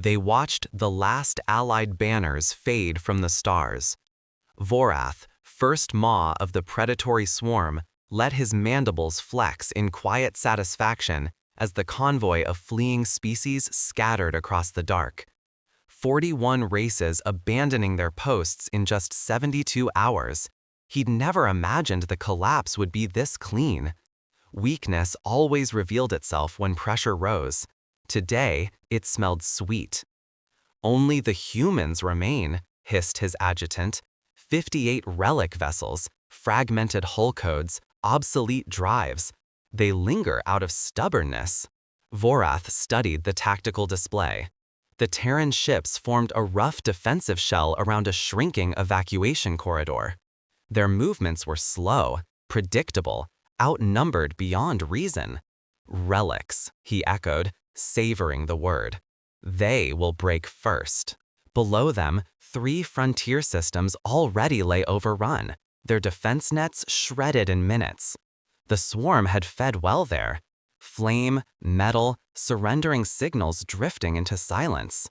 They watched the last Allied banners fade from the stars. Vorath, first maw of the predatory swarm, let his mandibles flex in quiet satisfaction as the convoy of fleeing species scattered across the dark. 41 races abandoning their posts in just 72 hours. He'd never imagined the collapse would be this clean. Weakness always revealed itself when pressure rose. Today, it smelled sweet. "Only the humans remain," hissed his adjutant. 58 relic vessels, fragmented hull codes, obsolete drives. They linger out of stubbornness. Vorath studied the tactical display. The Terran ships formed a rough defensive shell around a shrinking evacuation corridor. Their movements were slow, predictable, outnumbered beyond reason. "Relics," he echoed, savoring the word. "They will break first." Below them, 3 frontier systems already lay overrun, their defense nets shredded in minutes. The swarm had fed well there. Flame, metal, surrendering signals drifting into silence.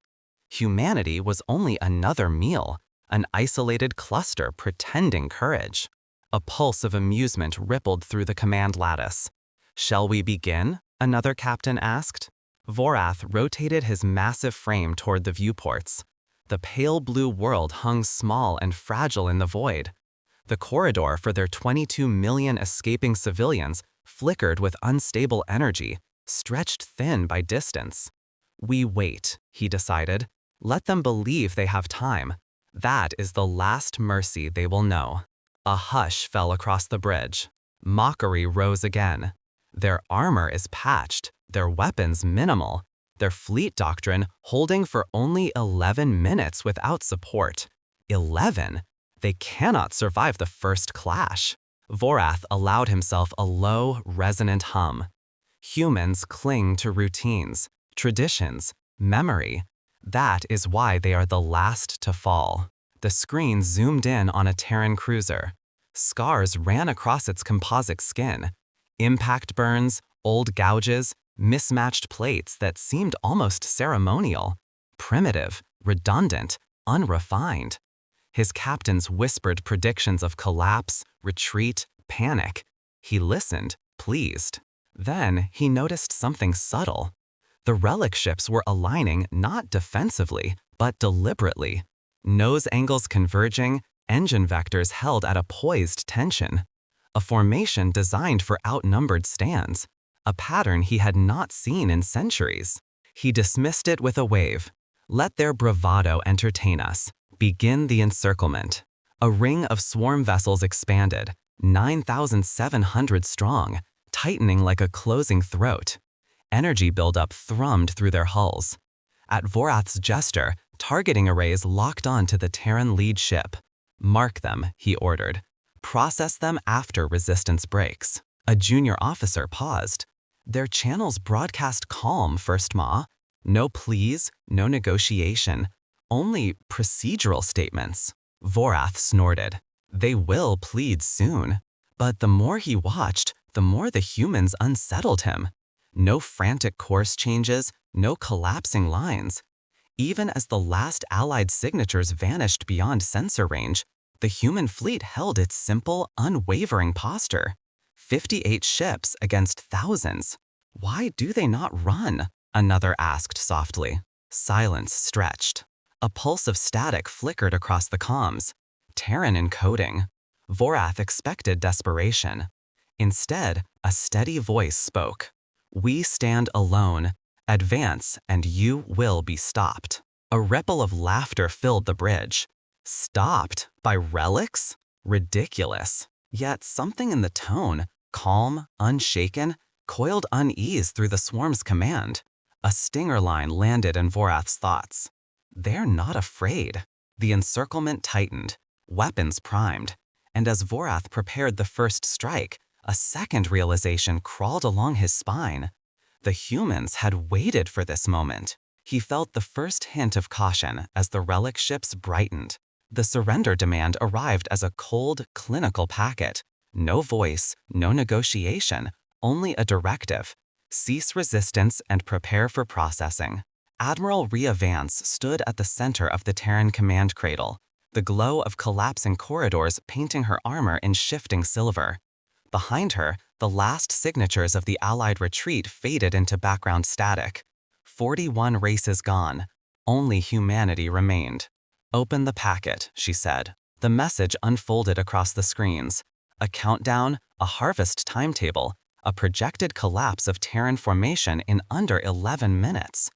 Humanity was only another meal, an isolated cluster pretending courage. A pulse of amusement rippled through the command lattice. "Shall we begin?" another captain asked. Vorath rotated his massive frame toward the viewports. The pale blue world hung small and fragile in the void. The corridor for their 22 million escaping civilians flickered with unstable energy, stretched thin by distance. "We wait," he decided. "Let them believe they have time. That is the last mercy they will know." A hush fell across the bridge. Mockery rose again. Their armor is patched, their weapons minimal, their fleet doctrine holding for only 11 minutes without support. 11? They cannot survive the first clash. Vorath allowed himself a low, resonant hum. Humans cling to routines, traditions, memory. That is why they are the last to fall. The screen zoomed in on a Terran cruiser. Scars ran across its composite skin. Impact burns, old gouges, mismatched plates that seemed almost ceremonial. Primitive, redundant, unrefined. His captains whispered predictions of collapse, retreat, panic. He listened, pleased. Then he noticed something subtle. The relic ships were aligning not defensively, but deliberately. Nose angles converging, engine vectors held at a poised tension. A formation designed for outnumbered stands. A pattern he had not seen in centuries. He dismissed it with a wave. "Let their bravado entertain us. Begin the encirclement." A ring of swarm vessels expanded, 9,700 strong, tightening like a closing throat. Energy buildup thrummed through their hulls. At Vorath's gesture, targeting arrays locked on to the Terran lead ship. "Mark them," he ordered. "Process them after resistance breaks." A junior officer paused. "Their channels broadcast calm, First Ma. No pleas, no negotiation, only procedural statements." Vorath snorted. "They will plead soon." But the more he watched, the more the humans unsettled him. No frantic course changes, no collapsing lines. Even as the last Allied signatures vanished beyond sensor range, the human fleet held its simple, unwavering posture. 58 ships against thousands. "Why do they not run?" another asked softly. Silence stretched. A pulse of static flickered across the comms. Terran encoding. Vorath expected desperation. Instead, a steady voice spoke. "We stand alone. Advance and you will be stopped." A ripple of laughter filled the bridge. Stopped by relics? Ridiculous. Yet something in the tone, calm, unshaken, coiled unease through the swarm's command. A stinger line landed in Vorath's thoughts. They're not afraid. The encirclement tightened, weapons primed, and as Vorath prepared the first strike, a second realization crawled along his spine. The humans had waited for this moment. He felt the first hint of caution as the relic ships brightened. The surrender demand arrived as a cold, clinical packet. No voice, no negotiation, only a directive. Cease resistance and prepare for processing. Admiral Rhea Vance stood at the center of the Terran command cradle, the glow of collapsing corridors painting her armor in shifting silver. Behind her, the last signatures of the Allied retreat faded into background static. 41 races gone. Only humanity remained. "Open the packet," she said. The message unfolded across the screens. A countdown, a harvest timetable, a projected collapse of Terran formation in under 11 minutes.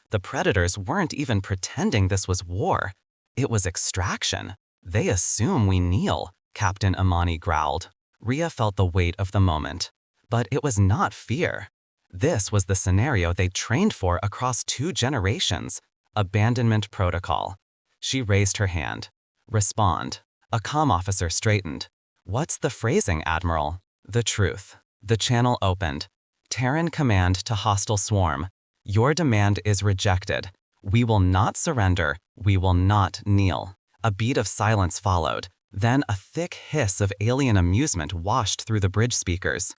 The Predators weren't even pretending this was war. It was extraction. "They assume we kneel," Captain Amani growled. Rhea felt the weight of the moment. But it was not fear. This was the scenario they'd trained for across 2 generations. Abandonment protocol. She raised her hand. "Respond." A comm officer straightened. "What's the phrasing, Admiral?" "The truth." The channel opened. "Terran command to hostile swarm. Your demand is rejected. We will not surrender. We will not kneel." A beat of silence followed. Then a thick hiss of alien amusement washed through the bridge speakers.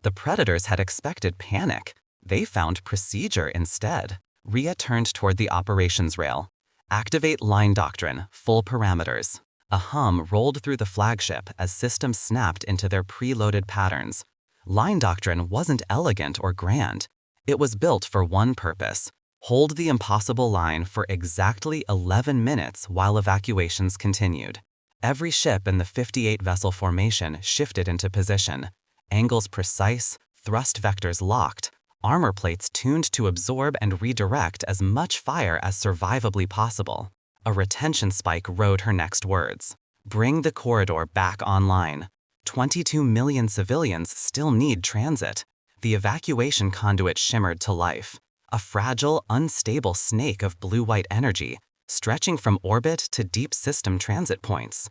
The Predators had expected panic. They found procedure instead. Rhea turned toward the operations rail. "Activate line doctrine, full parameters." A hum rolled through the flagship as systems snapped into their preloaded patterns. Line doctrine wasn't elegant or grand. It was built for one purpose: hold the impossible line for exactly 11 minutes while evacuations continued. Every ship in the 58-vessel formation shifted into position. Angles precise, thrust vectors locked, armor plates tuned to absorb and redirect as much fire as survivably possible. A retention spike rode her next words. "Bring the corridor back online. 22 million civilians still need transit." The evacuation conduit shimmered to life. A fragile, unstable snake of blue-white energy, stretching from orbit to deep system transit points.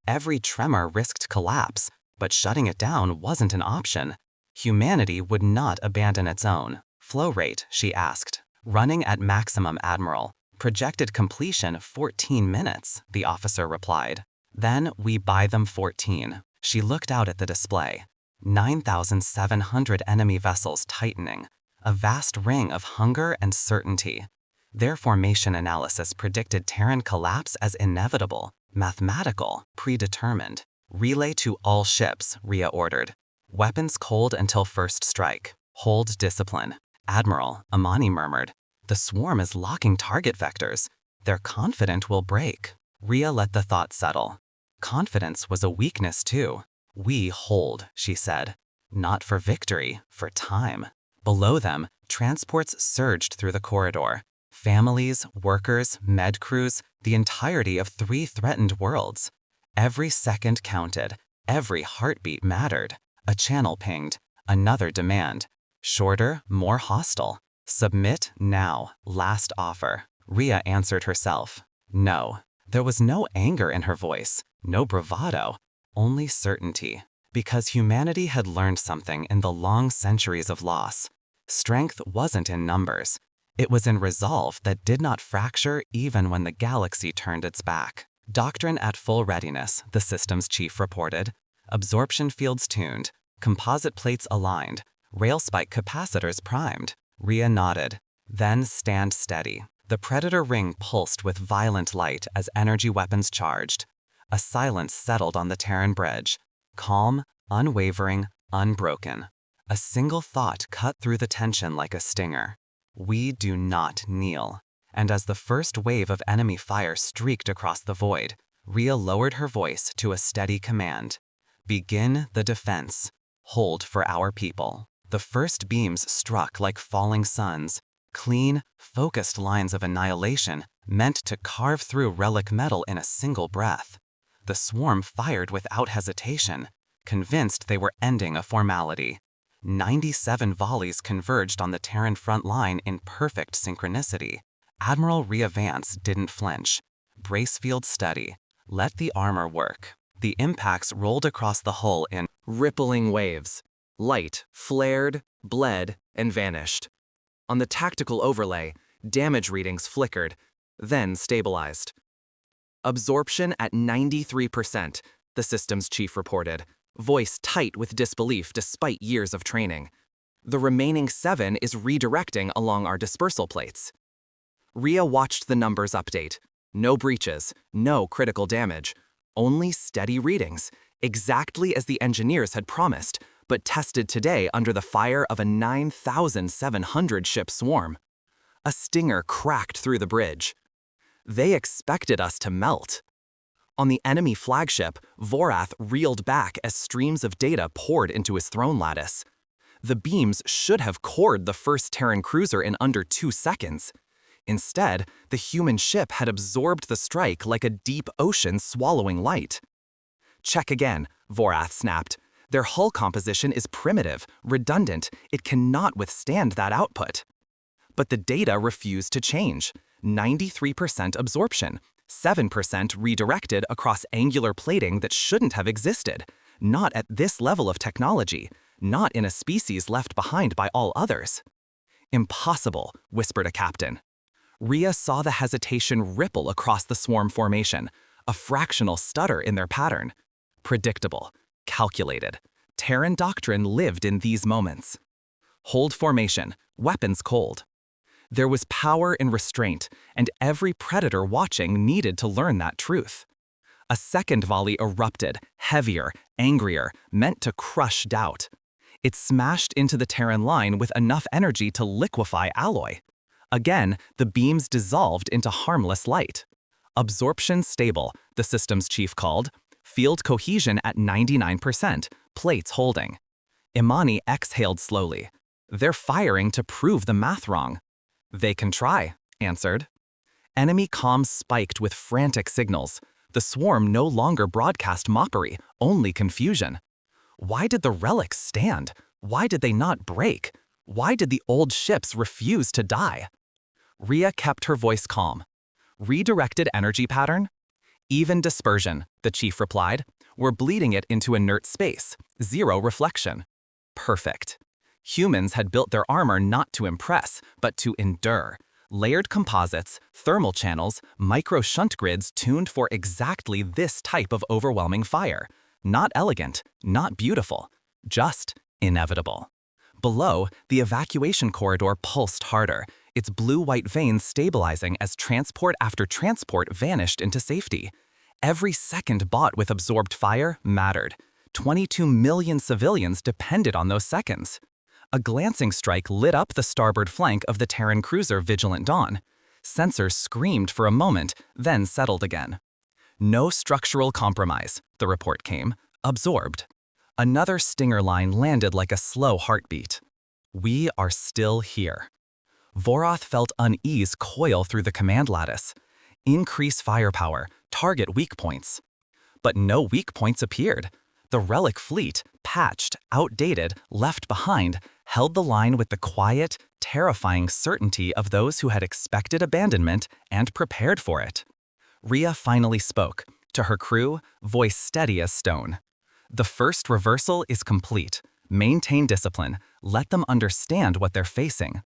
Every tremor risked collapse, but shutting it down wasn't an option. Humanity would not abandon its own. "Flow rate," she asked. "Running at maximum, Admiral. Projected completion 14 minutes, the officer replied. "Then we buy them 14. She looked out at the display. 9,700 enemy vessels tightening, a vast ring of hunger and certainty. Their formation analysis predicted Terran collapse as inevitable, mathematical, predetermined. "Relay to all ships," Rhea ordered. "Weapons cold until first strike. Hold discipline." "Admiral," Amani murmured, "the swarm is locking target vectors. They're confident we'll break." Rhea let the thought settle. Confidence was a weakness too. "We hold," she said. "Not for victory, for time." Below them, transports surged through the corridor. Families, workers, med crews, the entirety of 3 threatened worlds. Every second counted. Every heartbeat mattered. A channel pinged. Another demand. Shorter, more hostile. "Submit now. Last offer." Rhea answered herself. No. There was no anger in her voice, no bravado, only certainty. Because humanity had learned something in the long centuries of loss. Strength wasn't in numbers. It was in resolve that did not fracture even when the galaxy turned its back. "Doctrine at full readiness," the system's chief reported. "Absorption fields tuned, composite plates aligned, rail spike capacitors primed." Rhea nodded. "Then stand steady." The Predator ring pulsed with violent light as energy weapons charged. A silence settled on the Terran bridge. Calm, unwavering, unbroken. A single thought cut through the tension like a stinger. "We do not kneel." And as the first wave of enemy fire streaked across the void, Rhea lowered her voice to a steady command. "Begin the defense. Hold for our people." The first beams struck like falling suns, clean, focused lines of annihilation meant to carve through relic metal in a single breath. The swarm fired without hesitation, convinced they were ending a formality. 97 volleys converged on the Terran front line in perfect synchronicity. Admiral Rhea Vance didn't flinch. "Brace field steady. Let the armor work." The impacts rolled across the hull in rippling waves. Light flared, bled, and vanished. On the tactical overlay, damage readings flickered, then stabilized. "Absorption at 93%, the system's chief reported, voice tight with disbelief despite years of training. "The remaining 7 is redirecting along our dispersal plates." Rhea watched the numbers update. No breaches, no critical damage, only steady readings, exactly as the engineers had promised, but tested today under the fire of a 9,700 ship swarm. A stinger cracked through the bridge. They expected us to melt. On the enemy flagship, Vorath reeled back as streams of data poured into his throne lattice. The beams should have cored the first Terran cruiser in under 2 seconds. Instead, the human ship had absorbed the strike like a deep ocean swallowing light. Check again, Vorath snapped. Their hull composition is primitive, redundant, it cannot withstand that output. But the data refused to change. 93% absorption, 7% redirected across angular plating that shouldn't have existed. Not at this level of technology, not in a species left behind by all others. Impossible, whispered a captain. Rhea saw the hesitation ripple across the swarm formation, a fractional stutter in their pattern. Predictable, calculated. Terran doctrine lived in these moments. Hold formation, weapons cold. There was power in restraint, and every predator watching needed to learn that truth. A second volley erupted, heavier, angrier, meant to crush doubt. It smashed into the Terran line with enough energy to liquefy alloy. Again, the beams dissolved into harmless light. Absorption stable, the system's chief called. Field cohesion at 99%, plates holding. Imani exhaled slowly. They're firing to prove the math wrong. They can try, answered. Enemy comms spiked with frantic signals. The swarm no longer broadcast mockery, only confusion. Why did the relics stand? Why did they not break? Why did the old ships refuse to die? Rhea kept her voice calm. Redirected energy pattern? Even dispersion, the chief replied. We're bleeding it into inert space, zero reflection. Perfect. Humans had built their armor not to impress, but to endure. Layered composites, thermal channels, micro-shunt grids tuned for exactly this type of overwhelming fire. Not elegant, not beautiful, just inevitable. Below, the evacuation corridor pulsed harder, its blue-white veins stabilizing as transport after transport vanished into safety. Every second bought with absorbed fire mattered. 22 million civilians depended on those seconds. A glancing strike lit up the starboard flank of the Terran cruiser Vigilant Dawn. Sensors screamed for a moment, then settled again. No structural compromise, the report came, absorbed. Another stinger line landed like a slow heartbeat. We are still here. Vorath felt unease coil through the command lattice. Increase firepower, target weak points. But no weak points appeared. The relic fleet, patched, outdated, left behind, held the line with the quiet, terrifying certainty of those who had expected abandonment and prepared for it. Rhea finally spoke, to her crew, voice steady as stone. The first reversal is complete. Maintain discipline. Let them understand what they're facing.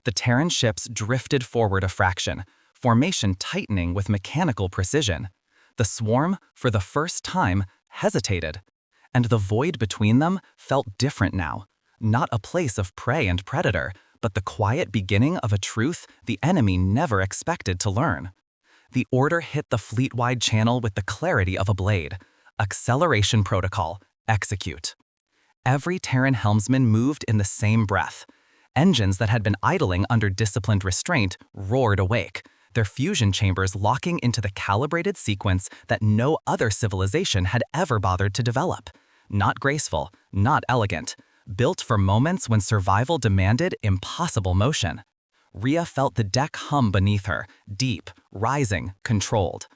The Terran ships drifted forward a fraction, formation tightening with mechanical precision. The swarm, for the first time, hesitated. And the void between them felt different now. Not a place of prey and predator, but the quiet beginning of a truth the enemy never expected to learn. The order hit the fleet-wide channel with the clarity of a blade. Acceleration protocol, execute. Every Terran helmsman moved in the same breath. Engines that had been idling under disciplined restraint roared awake, their fusion chambers locking into the calibrated sequence that no other civilization had ever bothered to develop. Not graceful, not elegant, built for moments when survival demanded impossible motion. Rhea felt the deck hum beneath her, deep, rising, controlled.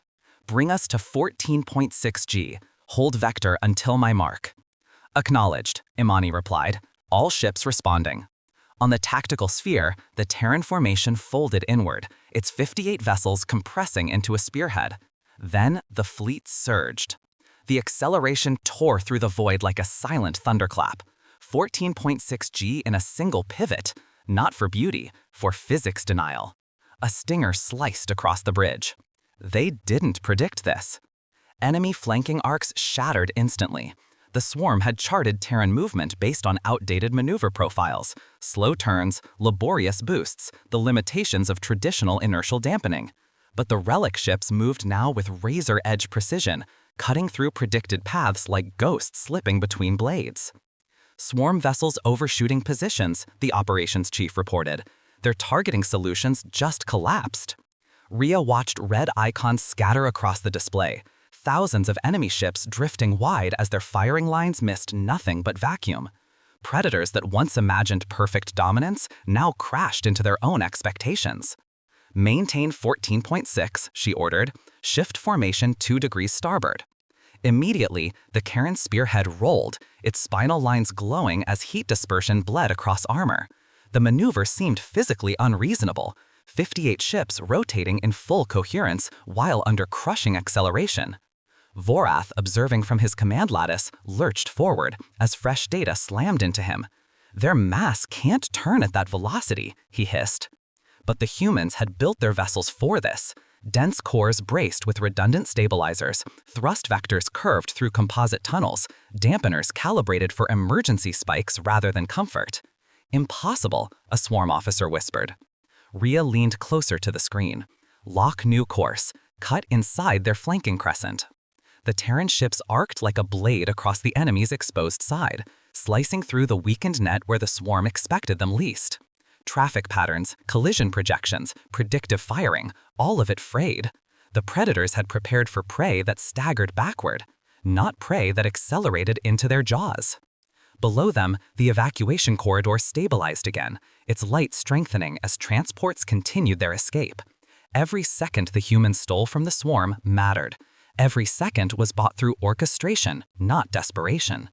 Bring us to 14.6 G. Hold vector until my mark. Acknowledged, Imani replied, all ships responding. On the tactical sphere, the Terran formation folded inward, its 58 vessels compressing into a spearhead. Then the fleet surged. The acceleration tore through the void like a silent thunderclap. 14.6 G in a single pivot, not for beauty, for physics denial. A stinger sliced across the bridge. They didn't predict this. Enemy flanking arcs shattered instantly. The swarm had charted Terran movement based on outdated maneuver profiles, slow turns, laborious boosts, the limitations of traditional inertial dampening. But the relic ships moved now with razor-edge precision, cutting through predicted paths like ghosts slipping between blades. Swarm vessels overshooting positions, the operations chief reported. Their targeting solutions just collapsed. Rhea watched red icons scatter across the display, thousands of enemy ships drifting wide as their firing lines missed nothing but vacuum. Predators that once imagined perfect dominance now crashed into their own expectations. Maintain 14.6, she ordered. Shift formation 2 degrees starboard. Immediately, the Karen spearhead rolled, its spinal lines glowing as heat dispersion bled across armor. The maneuver seemed physically unreasonable, 58 ships rotating in full coherence while under crushing acceleration. Vorath, observing from his command lattice, lurched forward as fresh data slammed into him. Their mass can't turn at that velocity, he hissed. But the humans had built their vessels for this. Dense cores braced with redundant stabilizers, thrust vectors curved through composite tunnels, dampeners calibrated for emergency spikes rather than comfort. Impossible, a swarm officer whispered. Rhea leaned closer to the screen. Lock new course, cut inside their flanking crescent. The Terran ships arced like a blade across the enemy's exposed side, slicing through the weakened net where the swarm expected them least. Traffic patterns, collision projections, predictive firing, all of it frayed. The predators had prepared for prey that staggered backward, not prey that accelerated into their jaws. Below them, the evacuation corridor stabilized again, its light strengthening as transports continued their escape. Every second the humans stole from the swarm mattered. Every second was bought through orchestration, not desperation.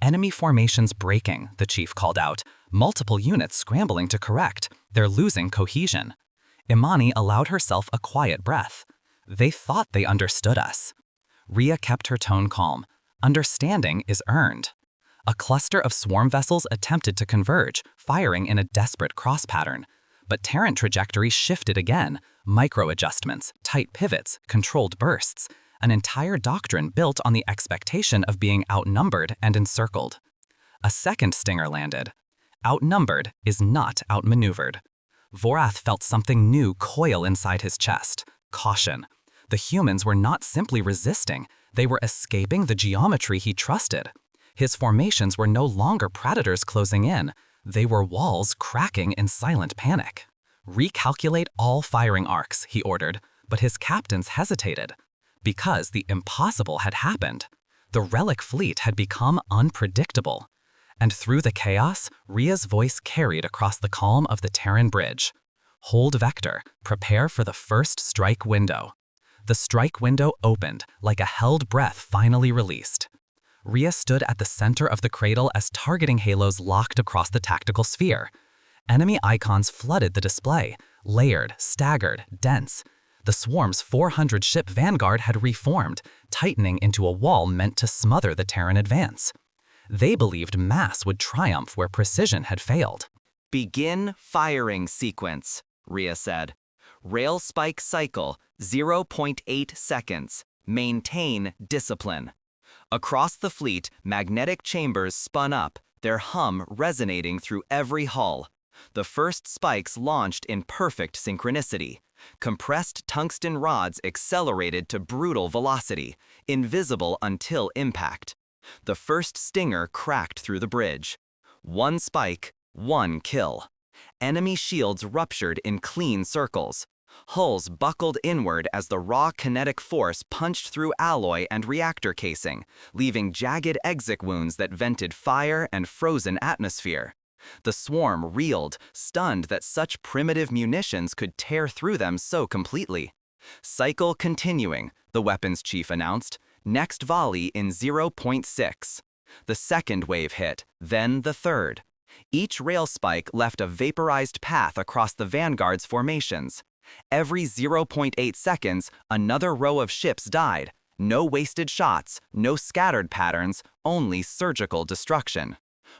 Enemy formations breaking, the chief called out, multiple units scrambling to correct. They're losing cohesion. Imani allowed herself a quiet breath. They thought they understood us. Rhea kept her tone calm. Understanding is earned. A cluster of swarm vessels attempted to converge, firing in a desperate cross pattern. But Terran trajectory shifted again, micro-adjustments, tight pivots, controlled bursts. An entire doctrine built on the expectation of being outnumbered and encircled. A second stinger landed. Outnumbered is not outmaneuvered. Vorath felt something new coil inside his chest. Caution. The humans were not simply resisting, they were escaping the geometry he trusted. His formations were no longer predators closing in, they were walls cracking in silent panic. Recalculate all firing arcs, he ordered, but his captains hesitated. Because the impossible had happened. The relic fleet had become unpredictable. And through the chaos, Rhea's voice carried across the calm of the Terran bridge. Hold vector, prepare for the first strike window. The strike window opened, like a held breath finally released. Rhea stood at the center of the cradle as targeting halos locked across the tactical sphere. Enemy icons flooded the display, layered, staggered, dense. The swarm's 400-ship vanguard had reformed, tightening into a wall meant to smother the Terran advance. They believed mass would triumph where precision had failed. Begin firing sequence, Rhea said. Rail spike cycle, 0.8 seconds. Maintain discipline. Across the fleet, magnetic chambers spun up, their hum resonating through every hull. The first spikes launched in perfect synchronicity. Compressed tungsten rods accelerated to brutal velocity, invisible until impact. The first stinger cracked through the bridge. One spike, one kill. Enemy shields ruptured in clean circles. Hulls buckled inward as the raw kinetic force punched through alloy and reactor casing, leaving jagged exit wounds that vented fire and frozen atmosphere. The swarm reeled, stunned that such primitive munitions could tear through them so completely. Cycle continuing, the weapons chief announced. Next volley in 0.6. The second wave hit, then the third. Each rail spike left a vaporized path across the vanguard's formations. Every 0.8 seconds, another row of ships died. No wasted shots, no scattered patterns, only surgical destruction.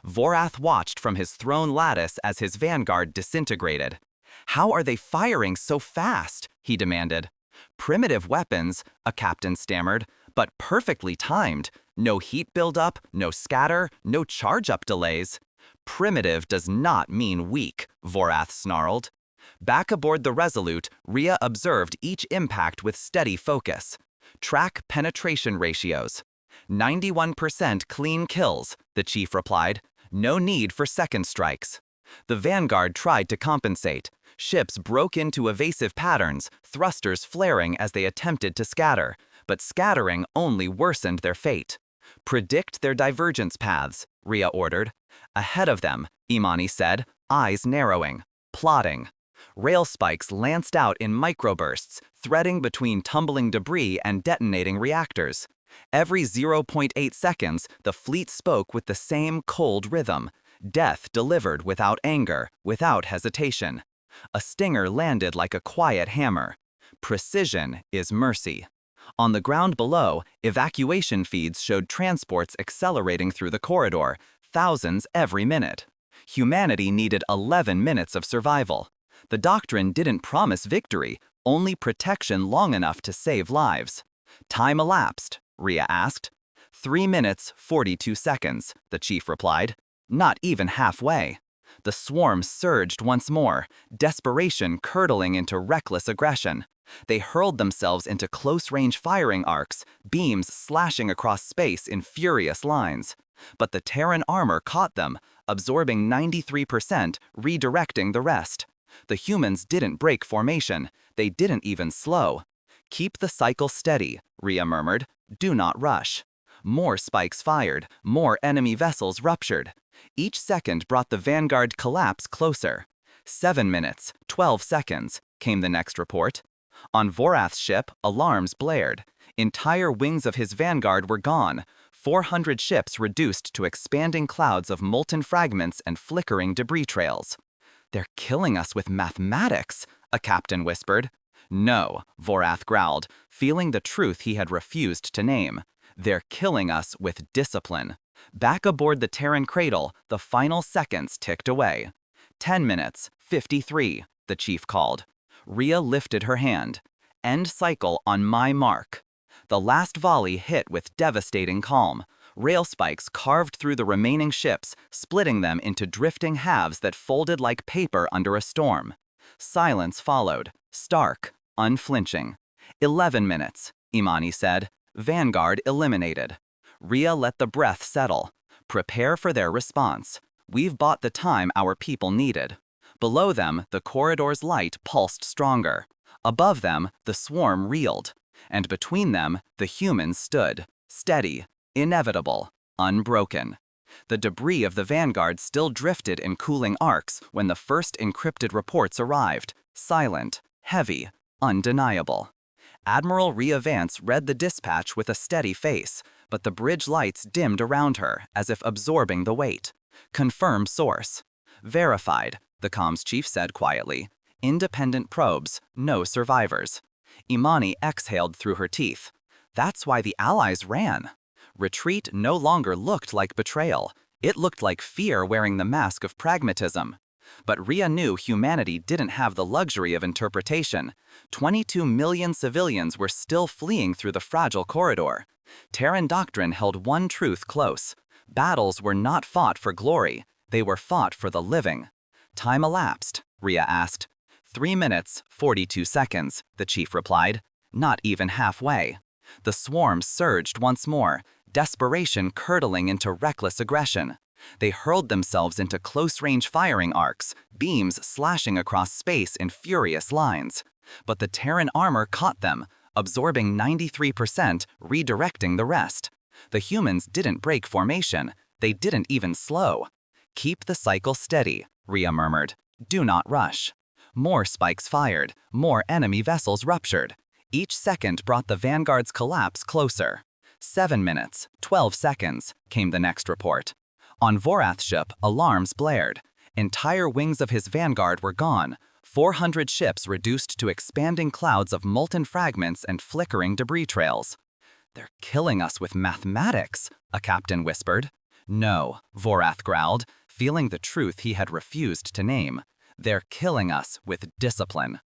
Vorath watched from his throne lattice as his vanguard disintegrated. "How are they firing so fast?" he demanded. "Primitive weapons," a captain stammered, But perfectly timed. No heat buildup, no scatter, no charge-up delays. Primitive does not mean weak, Vorath snarled. Back aboard the Resolute, Rhea observed each impact with steady focus. Track penetration ratios. 91% clean kills, the chief replied. No need for second strikes. The Vanguard tried to compensate. Ships broke into evasive patterns, thrusters flaring as they attempted to scatter, but scattering only worsened their fate. Predict their divergence paths, Rhea ordered. Ahead of them, Imani said, eyes narrowing, plotting. Rail spikes lanced out in microbursts, threading between tumbling debris and detonating reactors. Every 0.8 seconds, the fleet spoke with the same cold rhythm. Death delivered without anger, without hesitation. A stinger landed like a quiet hammer. Precision is mercy. On the ground below, evacuation feeds showed transports accelerating through the corridor, thousands every minute. Humanity needed 11 minutes of survival. The doctrine didn't promise victory, only protection long enough to save lives. Time elapsed, Rhea asked. 3 minutes, 42 seconds, the chief replied. Not even halfway. The swarm surged once more, desperation curdling into reckless aggression. They hurled themselves into close-range firing arcs, beams slashing across space in furious lines. But the Terran armor caught them, absorbing 93%, redirecting the rest. The humans didn't break formation. They didn't even slow. Keep the cycle steady, Rhea murmured. Do not rush. More spikes fired, more enemy vessels ruptured. Each second brought the Vanguard collapse closer. 7 minutes, 12 seconds, came the next report. On Vorath's ship, alarms blared. Entire wings of his Vanguard were gone. 400 ships reduced to expanding clouds of molten fragments and flickering debris trails. They're killing us with mathematics, a captain whispered. No, Vorath growled, feeling the truth he had refused to name. They're killing us with discipline. Back aboard the Terran cradle, the final seconds ticked away. 10 minutes, 53, the chief called. Rhea lifted her hand. End cycle on my mark. The last volley hit with devastating calm. Rail spikes carved through the remaining ships, splitting them into drifting halves that folded like paper under a storm. Silence followed, stark, unflinching. 11 minutes, Imani said. Vanguard eliminated. Rhea let the breath settle. Prepare for their response. We've bought the time our people needed. Below them, the corridor's light pulsed stronger. Above them, the swarm reeled. And between them, the humans stood, steady, inevitable, unbroken. The debris of the Vanguard still drifted in cooling arcs when the first encrypted reports arrived, silent, heavy, undeniable. Admiral Rhea Vance read the dispatch with a steady face, but the bridge lights dimmed around her, as if absorbing the weight. Confirm source. Verified, the comms chief said quietly. Independent probes, no survivors. Imani exhaled through her teeth. That's why the Allies ran. Retreat no longer looked like betrayal. It looked like fear wearing the mask of pragmatism. But Rhea knew humanity didn't have the luxury of interpretation. 22 million civilians were still fleeing through the fragile corridor. Terran doctrine held one truth close. Battles were not fought for glory. They were fought for the living. Time elapsed, Rhea asked. 3 minutes, 42 seconds, the chief replied. Not even halfway. The swarm surged once more, desperation curdling into reckless aggression. They hurled themselves into close-range firing arcs, beams slashing across space in furious lines. But the Terran armor caught them, absorbing 93%, redirecting the rest. The humans didn't break formation. They didn't even slow. Keep the cycle steady, Rhea murmured. Do not rush. More spikes fired, more enemy vessels ruptured. Each second brought the Vanguard's collapse closer. 7 minutes, 12 seconds, came the next report. On Vorath's ship, alarms blared. Entire wings of his Vanguard were gone. 400 ships reduced to expanding clouds of molten fragments and flickering debris trails. They're killing us with mathematics, a captain whispered. No, Vorath growled, feeling the truth he had refused to name. They're killing us with discipline.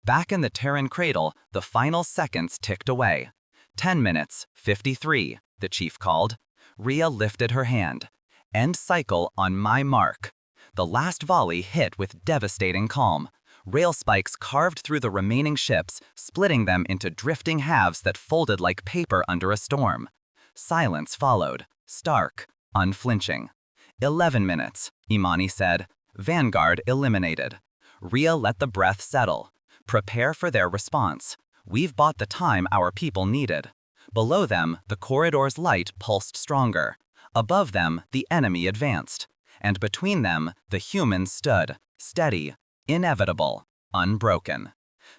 Back in the Terran cradle, the final seconds ticked away. 10 minutes, 53, the chief called. Rhea lifted her hand. End cycle on my mark. The last volley hit with devastating calm. Rail spikes carved through the remaining ships, splitting them into drifting halves that folded like paper under a storm. Silence followed, stark, unflinching. 11 minutes, Imani said. Vanguard eliminated. Rhea let the breath settle. Prepare for their response. We've bought the time our people needed. Below them, the corridor's light pulsed stronger. Above them, the enemy advanced. And between them, the humans stood, steady, inevitable, unbroken.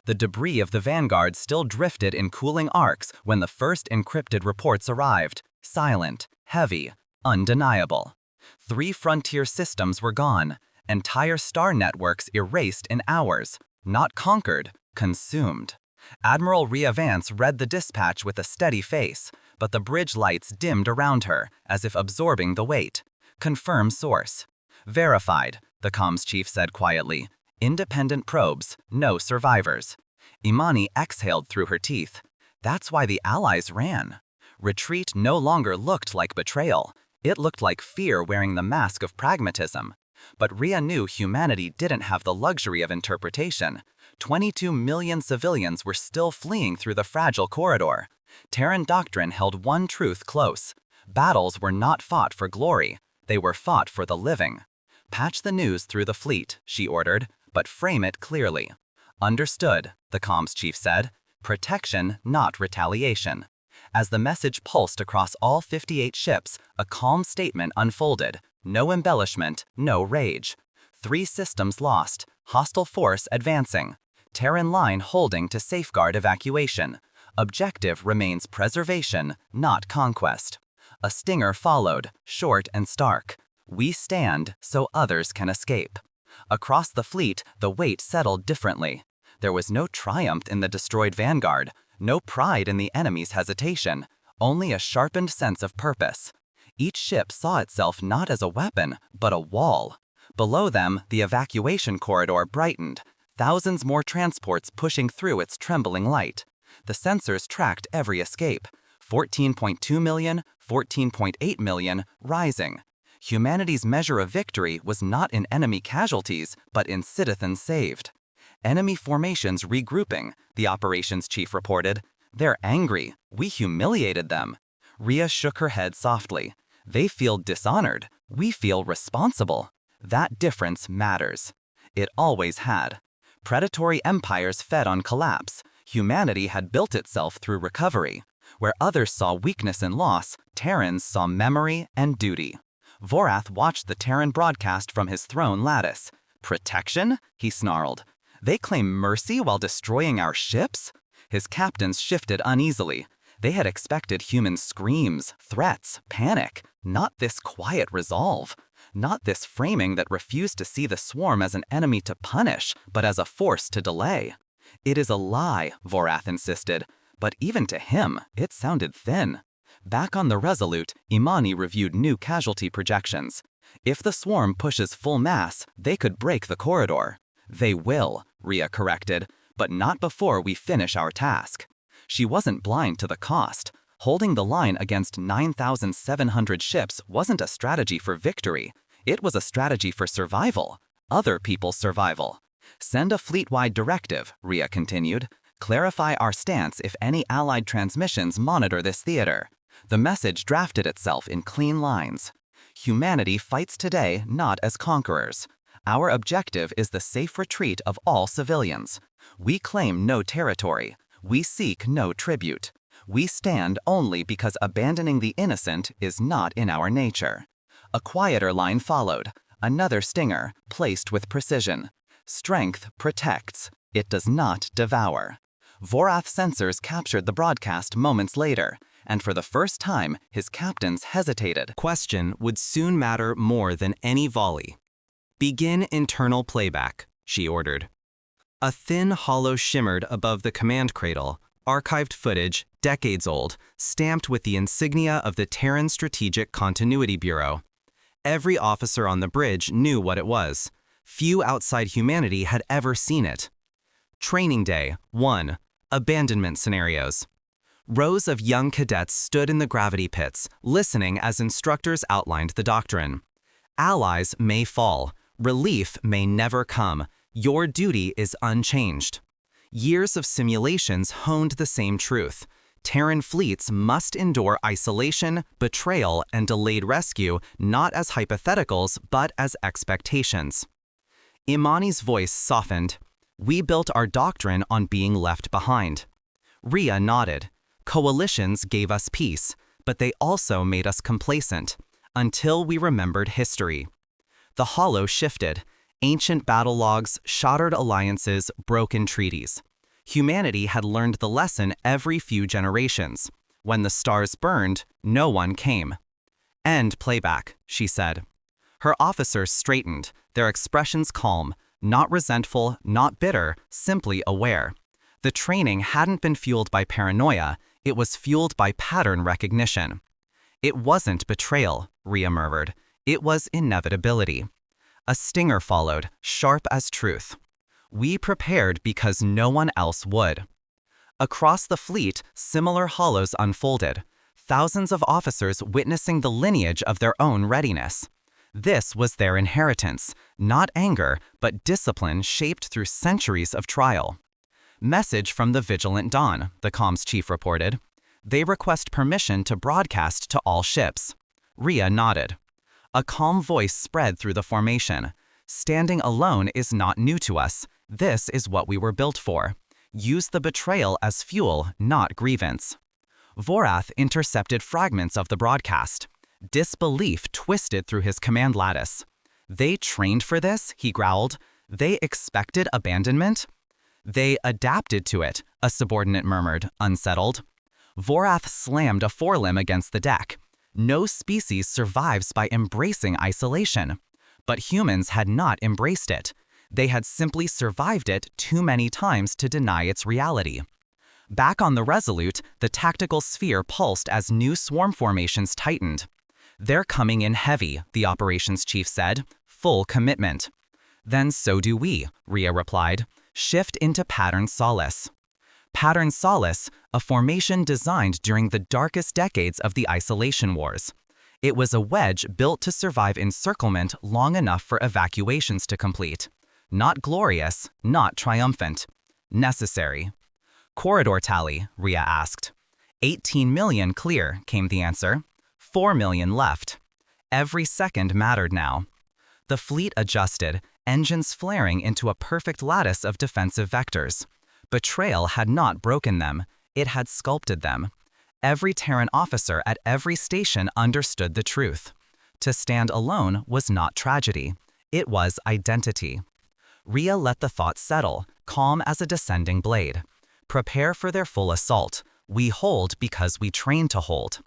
The debris of the Vanguard still drifted in cooling arcs when the first encrypted reports arrived, silent, heavy, undeniable. 3 frontier systems were gone, entire star networks erased in hours, not conquered, consumed. Admiral Rhea Vance read the dispatch with a steady face, but the bridge lights dimmed around her, as if absorbing the weight. Confirm source. Verified, the comms chief said quietly. Independent probes, no survivors. Imani exhaled through her teeth. That's why the Allies ran. Retreat no longer looked like betrayal. It looked like fear wearing the mask of pragmatism. But Rhea knew humanity didn't have the luxury of interpretation. 22 million civilians were still fleeing through the fragile corridor. Terran doctrine held one truth close. Battles were not fought for glory. They were fought for the living. Patch the news through the fleet, she ordered, but frame it clearly. Understood, the comms chief said. Protection, not retaliation. As the message pulsed across all 58 ships, a calm statement unfolded. No embellishment, no rage. 3 systems lost, hostile force advancing. Terran line holding to safeguard evacuation. Objective remains preservation, not conquest. A stinger followed, short and stark. We stand so others can escape. Across the fleet, the weight settled differently. There was no triumph in the destroyed Vanguard, no pride in the enemy's hesitation, only a sharpened sense of purpose. Each ship saw itself not as a weapon, but a wall. Below them, the evacuation corridor brightened, thousands more transports pushing through its trembling light. The sensors tracked every escape. 14.2 million, 14.8 million, rising. Humanity's measure of victory was not in enemy casualties, but in citizens saved. Enemy formations regrouping, the operations chief reported. They're angry. We humiliated them. Rhea shook her head softly. They feel dishonored. We feel responsible. That difference matters. It always had. Predatory empires fed on collapse. Humanity had built itself through recovery. Where others saw weakness and loss, Terrans saw memory and duty. Vorath watched the Terran broadcast from his throne lattice. Protection? He snarled. They claim mercy while destroying our ships? His captains shifted uneasily. They had expected human screams, threats, panic, not this quiet resolve. Not this framing that refused to see the swarm as an enemy to punish, but as a force to delay. It is a lie, Vorath insisted, but even to him, it sounded thin. Back on the Resolute, Imani reviewed new casualty projections. If the swarm pushes full mass, they could break the corridor. They will, Rhea corrected, but not before we finish our task. She wasn't blind to the cost. Holding the line against 9,700 ships wasn't a strategy for victory. It was a strategy for survival. Other people's survival. Send a fleet-wide directive, Rhea continued. Clarify our stance if any Allied transmissions monitor this theater. The message drafted itself in clean lines. Humanity fights today not as conquerors. Our objective is the safe retreat of all civilians. We claim no territory. We seek no tribute. We stand only because abandoning the innocent is not in our nature. A quieter line followed, another stinger, placed with precision. Strength protects, it does not devour. Vorath sensors captured the broadcast moments later, and for the first time, his captains hesitated. Question would soon matter more than any volley. Begin internal playback, she ordered. A thin hollow shimmered above the command cradle, archived footage, decades old, stamped with the insignia of the Terran Strategic Continuity Bureau. Every officer on the bridge knew what it was. Few outside humanity had ever seen it. Training Day 1. Abandonment Scenarios. Rows of young cadets stood in the gravity pits, listening as instructors outlined the doctrine. Allies may fall. Relief may never come. Your duty is unchanged. Years of simulations honed the same truth. Terran fleets must endure isolation, betrayal, and delayed rescue not as hypotheticals but as expectations. Imani's voice softened. We built our doctrine on being left behind. Rhea nodded. Coalitions gave us peace, but they also made us complacent, until we remembered history. The hollow shifted. Ancient battle logs, shattered alliances, broken treaties. Humanity had learned the lesson every few generations. When the stars burned, no one came. End playback, she said. Her officers straightened, their expressions calm, not resentful, not bitter, simply aware. The training hadn't been fueled by paranoia, it was fueled by pattern recognition. It wasn't betrayal, Rhea murmured. It was inevitability. A stinger followed, sharp as truth. We prepared because no one else would. Across the fleet, similar hollows unfolded, thousands of officers witnessing the lineage of their own readiness. This was their inheritance, not anger, but discipline shaped through centuries of trial. Message from the Vigilant Dawn, the comms chief reported. They request permission to broadcast to all ships. Rhea nodded. A calm voice spread through the formation. Standing alone is not new to us. This is what we were built for. Use the betrayal as fuel, not grievance. Vorath intercepted fragments of the broadcast. Disbelief twisted through his command lattice. They trained for this, he growled. They expected abandonment? They adapted to it, a subordinate murmured, unsettled. Vorath slammed a forelimb against the deck. No species survives by embracing isolation. But humans had not embraced it. They had simply survived it too many times to deny its reality. Back on the Resolute, the tactical sphere pulsed as new swarm formations tightened. They're coming in heavy, the operations chief said. Full commitment. Then so do we, Rhea replied. Shift into Pattern Solace. Pattern Solace, a formation designed during the darkest decades of the isolation wars. It was a wedge built to survive encirclement long enough for evacuations to complete. Not glorious, not triumphant. Necessary. Corridor tally, Rhea asked. 18 million clear, came the answer. 4 million left. Every second mattered now. The fleet adjusted, engines flaring into a perfect lattice of defensive vectors. Betrayal had not broken them, it had sculpted them. Every Terran officer at every station understood the truth. To stand alone was not tragedy, it was identity. Rhea let the thought settle, calm as a descending blade. Prepare for their full assault. We hold because we train to hold.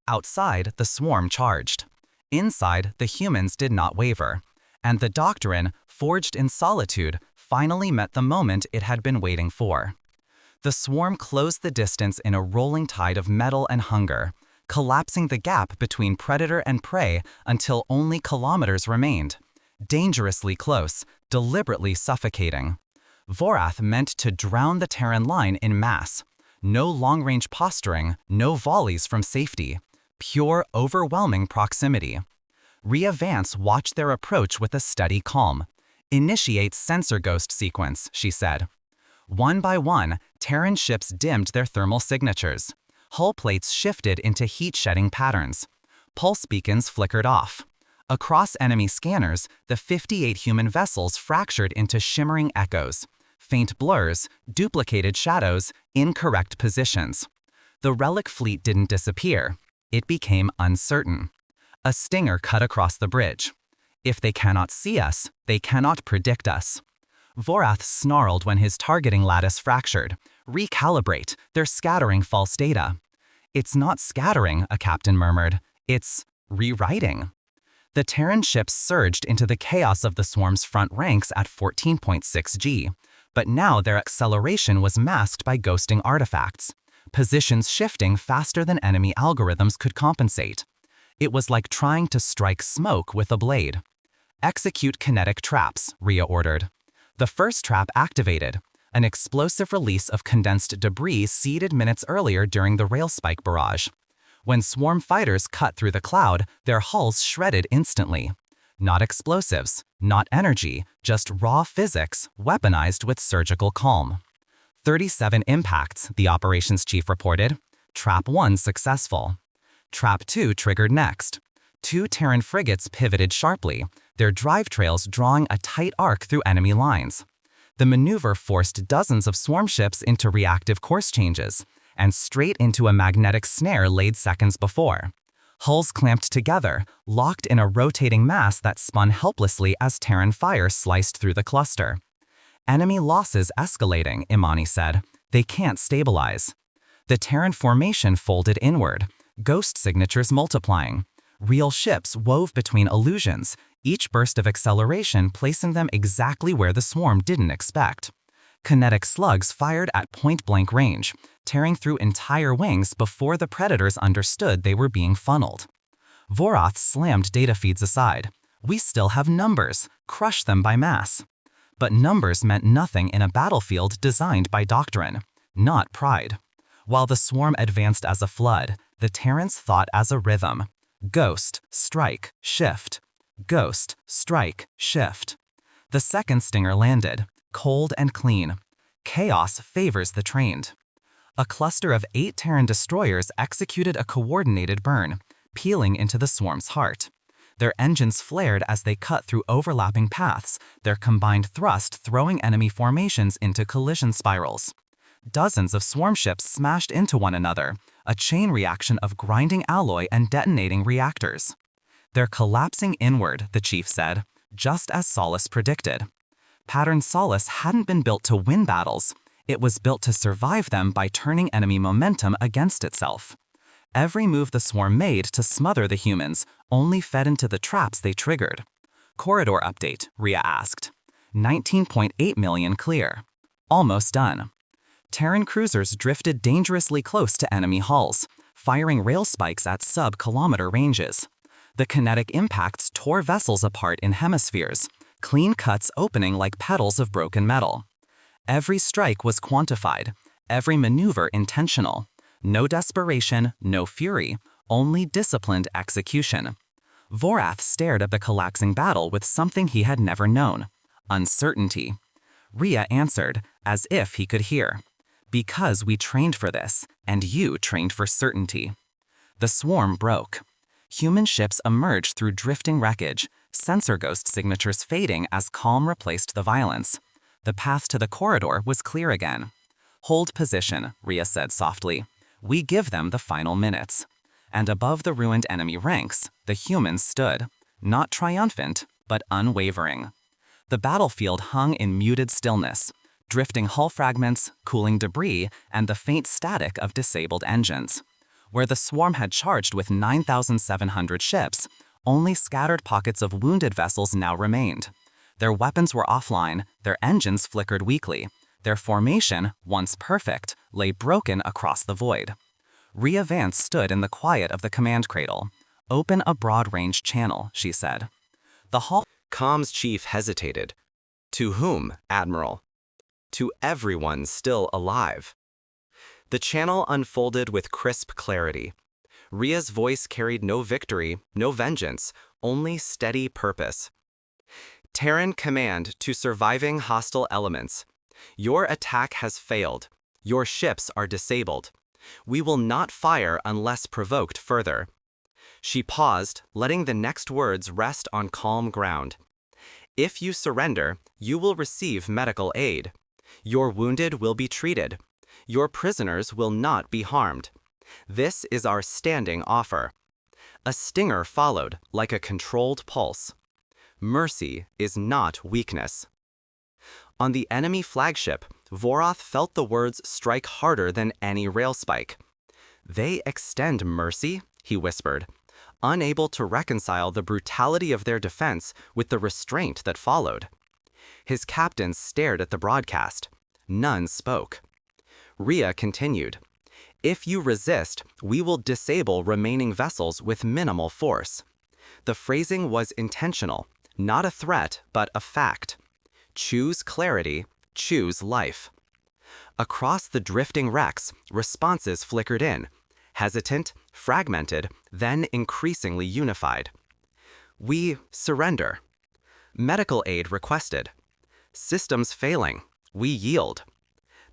Outside, the swarm charged. Inside, the humans did not waver. And the doctrine, forged in solitude, finally met the moment it had been waiting for. The swarm closed the distance in a rolling tide of metal and hunger, collapsing the gap between predator and prey until only kilometers remained. Dangerously close, deliberately suffocating. Vorath meant to drown the Terran line in mass. No long-range posturing, no volleys from safety. Pure, overwhelming proximity. Rhea Vance watched their approach with a steady calm. Initiate sensor ghost sequence, she said. One by one, Terran ships dimmed their thermal signatures. Hull plates shifted into heat-shedding patterns. Pulse beacons flickered off. Across enemy scanners, the 58 human vessels fractured into shimmering echoes. Faint blurs, duplicated shadows, incorrect positions. The relic fleet didn't disappear. It became uncertain. A stinger cut across the bridge. If they cannot see us, they cannot predict us. Vorath snarled when his targeting lattice fractured. Recalibrate, they're scattering false data. It's not scattering, a captain murmured. It's rewriting. The Terran ships surged into the chaos of the swarm's front ranks at 14.6 G, but now their acceleration was masked by ghosting artifacts, positions shifting faster than enemy algorithms could compensate. It was like trying to strike smoke with a blade. Execute kinetic traps, Rhea ordered. The first trap activated. an explosive release of condensed debris seeded minutes earlier during the rail spike barrage. When swarm fighters cut through the cloud, their hulls shredded instantly. Not explosives, not energy, just raw physics weaponized with surgical calm. 37 impacts, the operations chief reported. Trap 1 successful. Trap 2 triggered next. 2 Terran frigates pivoted sharply, their drive trails drawing a tight arc through enemy lines. The maneuver forced dozens of swarm ships into reactive course changes, and straight into a magnetic snare laid seconds before. Hulls clamped together, locked in a rotating mass that spun helplessly as Terran fire sliced through the cluster. Enemy losses escalating, Imani said. They can't stabilize. The Terran formation folded inward, ghost signatures multiplying. Real ships wove between illusions, each burst of acceleration placing them exactly where the swarm didn't expect. Kinetic slugs fired at point-blank range, tearing through entire wings before the predators understood they were being funneled. Vorath slammed data feeds aside. We still have numbers, crush them by mass. But numbers meant nothing in a battlefield designed by doctrine, not pride. While the swarm advanced as a flood, the Terrans thought as a rhythm. Ghost, strike, shift. Ghost, strike, shift. The second stinger landed, cold and clean. Chaos favors the trained. A cluster of 8 Terran destroyers executed a coordinated burn, peeling into the swarm's heart. Their engines flared as they cut through overlapping paths, their combined thrust throwing enemy formations into collision spirals. Dozens of swarm ships smashed into one another, a chain reaction of grinding alloy and detonating reactors. They're collapsing inward, the chief said, just as Solace predicted. Pattern Solace hadn't been built to win battles. It was built to survive them by turning enemy momentum against itself. Every move the swarm made to smother the humans only fed into the traps they triggered. Corridor update, Rhea asked. 19.8 million clear. Almost done. Terran cruisers drifted dangerously close to enemy hulls, firing rail spikes at sub-kilometer ranges. The kinetic impacts tore vessels apart in hemispheres, clean cuts opening like petals of broken metal. Every strike was quantified, every maneuver intentional. No desperation, no fury, only disciplined execution. Vorath stared at the collapsing battle with something he had never known: uncertainty. Rhea answered, as if he could hear. Because we trained for this, and you trained for certainty. The swarm broke. Human ships emerged through drifting wreckage, sensor ghost signatures fading as calm replaced the violence. The path to the corridor was clear again. Hold position, Rhea said softly. We give them the final minutes. And above the ruined enemy ranks, the humans stood, not triumphant, but unwavering. The battlefield hung in muted stillness, drifting hull fragments, cooling debris, and the faint static of disabled engines. Where the swarm had charged with 9,700 ships, only scattered pockets of wounded vessels now remained. Their weapons were offline, their engines flickered weakly. Their formation, once perfect, lay broken across the void. Rhea Vance stood in the quiet of the command cradle. Open a broad-range channel, she said. The hull Comms chief hesitated. To whom, Admiral? To everyone still alive. The channel unfolded with crisp clarity. Rhea's voice carried no victory, no vengeance, only steady purpose. Terran command to surviving hostile elements. Your attack has failed. Your ships are disabled. We will not fire unless provoked further. She paused, letting the next words rest on calm ground. If you surrender, you will receive medical aid. Your wounded will be treated. Your prisoners will not be harmed. This is our standing offer. A stinger followed, like a controlled pulse. Mercy is not weakness. On the enemy flagship, Vorath felt the words strike harder than any rail spike. They extend mercy, he whispered, unable to reconcile the brutality of their defense with the restraint that followed. His captains stared at the broadcast. None spoke. Rhea continued, If you resist, we will disable remaining vessels with minimal force. The phrasing was intentional, not a threat, but a fact. Choose clarity, choose life. Across the drifting wrecks, responses flickered in, hesitant, fragmented, then increasingly unified. We surrender. Medical aid requested. Systems failing. We yield.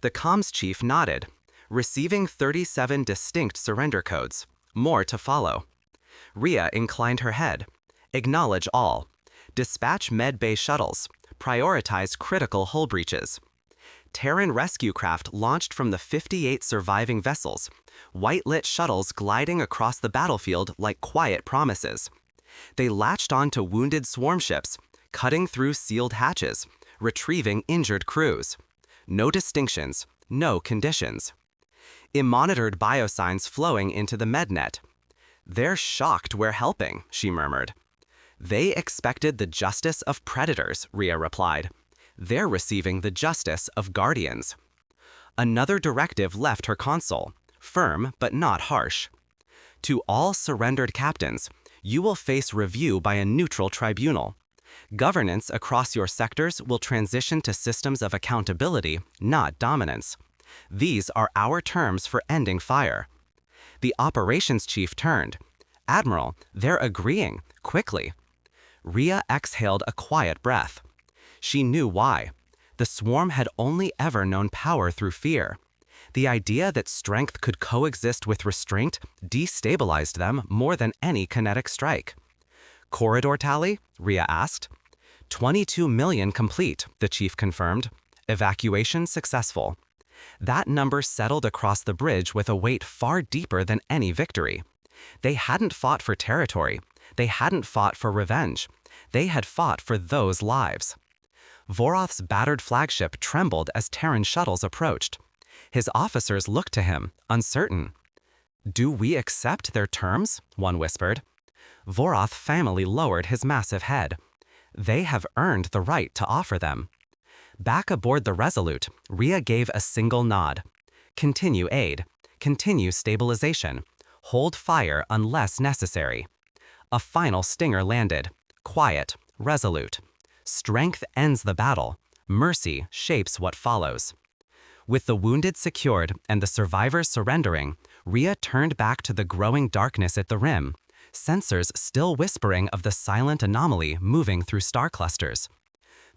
The comms chief nodded, receiving 37 distinct surrender codes, more to follow. Rhea inclined her head. Acknowledge all. Dispatch med bay shuttles. Prioritize critical hull breaches. Terran rescue craft launched from the 58 surviving vessels, white-lit shuttles gliding across the battlefield like quiet promises. They latched onto wounded swarm ships, cutting through sealed hatches, retrieving injured crews. No distinctions, no conditions. Monitored biosigns flowing into the mednet. They're shocked we're helping, she murmured. They expected the justice of predators, Rhea replied. They're receiving the justice of guardians. Another directive left her console, firm but not harsh. To all surrendered captains, you will face review by a neutral tribunal. Governance across your sectors will transition to systems of accountability, not dominance. These are our terms for ending fire. The operations chief turned. Admiral, they're agreeing, quickly. Rhea exhaled a quiet breath. She knew why. The swarm had only ever known power through fear. The idea that strength could coexist with restraint destabilized them more than any kinetic strike. Corridor tally? Rhea asked. 22 million complete, the chief confirmed. Evacuation successful. That number settled across the bridge with a weight far deeper than any victory. They hadn't fought for territory. They hadn't fought for revenge. They had fought for those lives. Voroth's battered flagship trembled as Terran shuttles approached. His officers looked to him, uncertain. Do we accept their terms? One whispered. Voroth family lowered his massive head. They have earned the right to offer them. Back aboard the Resolute, Rhea gave a single nod. Continue aid. Continue stabilization. Hold fire unless necessary. A final stinger landed. Quiet, resolute. Strength ends the battle. Mercy shapes what follows. With the wounded secured and the survivors surrendering, Rhea turned back to the growing darkness at the rim, sensors still whispering of the silent anomaly moving through star clusters.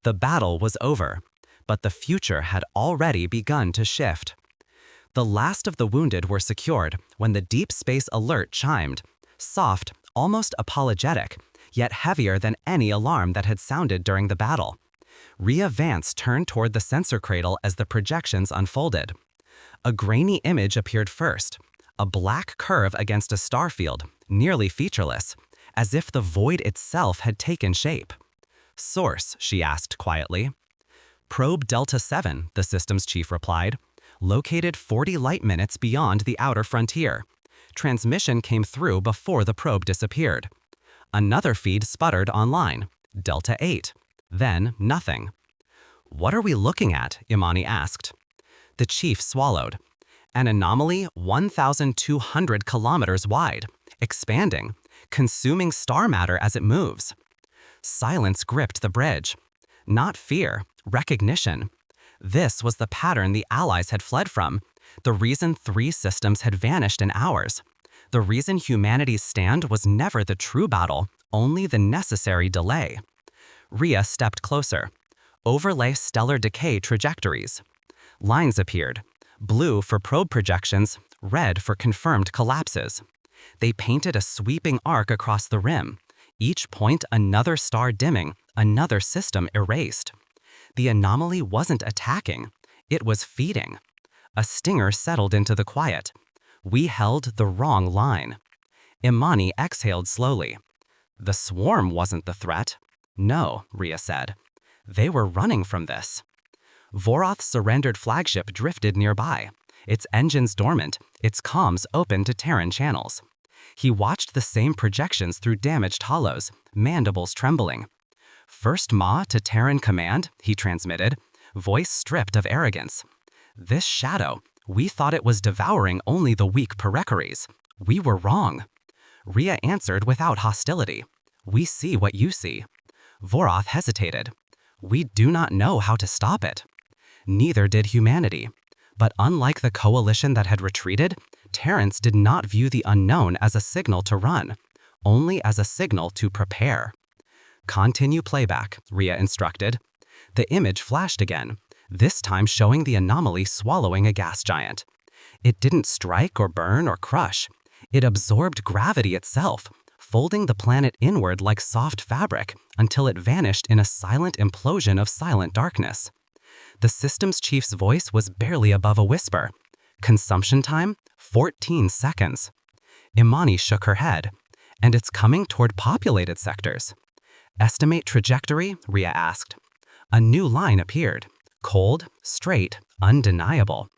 The battle was over, but the future had already begun to shift. The last of the wounded were secured when the deep space alert chimed, soft, almost apologetic, yet heavier than any alarm that had sounded during the battle. Rhea Vance turned toward the sensor cradle as the projections unfolded. A grainy image appeared first, a black curve against a star field, nearly featureless, as if the void itself had taken shape. Source, she asked quietly. Probe Delta 7, the systems chief replied, located 40 light minutes beyond the outer frontier. Transmission came through before the probe disappeared. Another feed sputtered online, Delta 8. Then nothing. What are we looking at? Imani asked. The chief swallowed. An anomaly 1,200 kilometers wide, expanding, consuming star matter as it moves. Silence gripped the bridge. Not fear, recognition. This was the pattern the Allies had fled from, the reason 3 systems had vanished in hours. The reason humanity's stand was never the true battle, only the necessary delay. Rhea stepped closer. Overlay stellar decay trajectories. Lines appeared. Blue for probe projections, red for confirmed collapses. They painted a sweeping arc across the rim. Each point another star dimming, another system erased. The anomaly wasn't attacking. It was feeding. A stinger settled into the quiet. We held the wrong line. Imani exhaled slowly. The swarm wasn't the threat. No, Rhea said. They were running from this. Voroth's surrendered flagship drifted nearby, its engines dormant, its comms open to Terran channels. He watched the same projections through damaged hollows, mandibles trembling. First Ma to Terran command, he transmitted, voice stripped of arrogance. This shadow, we thought it was devouring only the weak pericheries. We were wrong. Rhea answered without hostility. We see what you see. Voroth hesitated. We do not know how to stop it. Neither did humanity. But unlike the coalition that had retreated, Terrence did not view the unknown as a signal to run, only as a signal to prepare. Continue playback, Rhea instructed. The image flashed again, this time showing the anomaly swallowing a gas giant. It didn't strike or burn or crush. It absorbed gravity itself, folding the planet inward like soft fabric until it vanished in a silent implosion of silent darkness. The system's chief's voice was barely above a whisper. Consumption time, 14 seconds. Imani shook her head. And it's coming toward populated sectors. Estimate trajectory, Rhea asked. A new line appeared. Cold, straight, undeniable.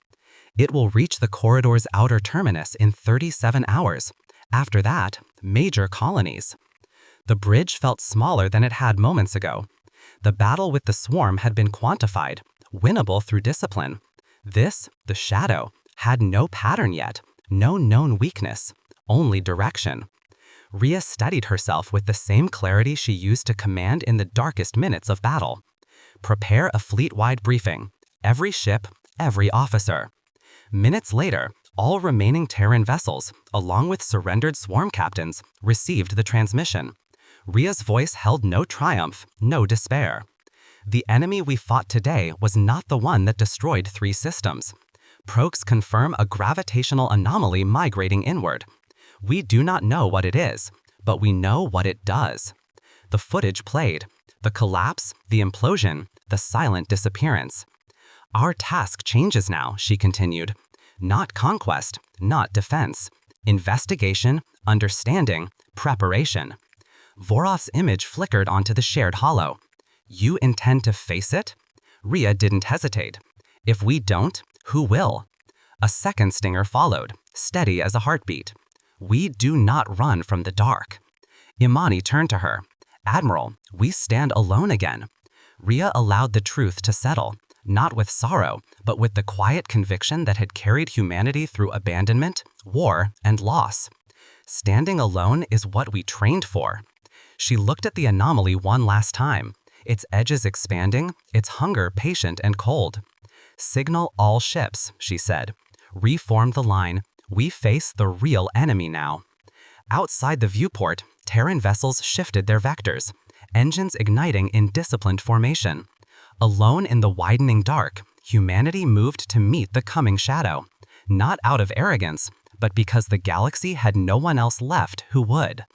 It will reach the corridor's outer terminus in 37 hours. After that, major colonies. The bridge felt smaller than it had moments ago. The battle with the swarm had been quantified, winnable through discipline. This, the shadow, had no pattern yet, no known weakness, only direction. Rhea steadied herself with the same clarity she used to command in the darkest minutes of battle. Prepare a fleet-wide briefing. Every ship, every officer. Minutes later, all remaining Terran vessels, along with surrendered swarm captains, received the transmission. Rhea's voice held no triumph, no despair. The enemy we fought today was not the one that destroyed 3 systems. Procs confirm a gravitational anomaly migrating inward. We do not know what it is, but we know what it does. The footage played. The collapse, the implosion, the silent disappearance. Our task changes now, she continued. Not conquest, not defense. Investigation, understanding, preparation. Voroth's image flickered onto the shared holo. You intend to face it? Rhea didn't hesitate. If we don't, who will? A second stinger followed, steady as a heartbeat. We do not run from the dark. Imani turned to her. Admiral, we stand alone again. Rhea allowed the truth to settle, not with sorrow, but with the quiet conviction that had carried humanity through abandonment, war, and loss. Standing alone is what we trained for. She looked at the anomaly one last time, its edges expanding, its hunger patient and cold. Signal all ships, she said. Reform the line. We face the real enemy now. Outside the viewport, Terran vessels shifted their vectors, engines igniting in disciplined formation. Alone in the widening dark, humanity moved to meet the coming shadow, not out of arrogance, but because the galaxy had no one else left who would.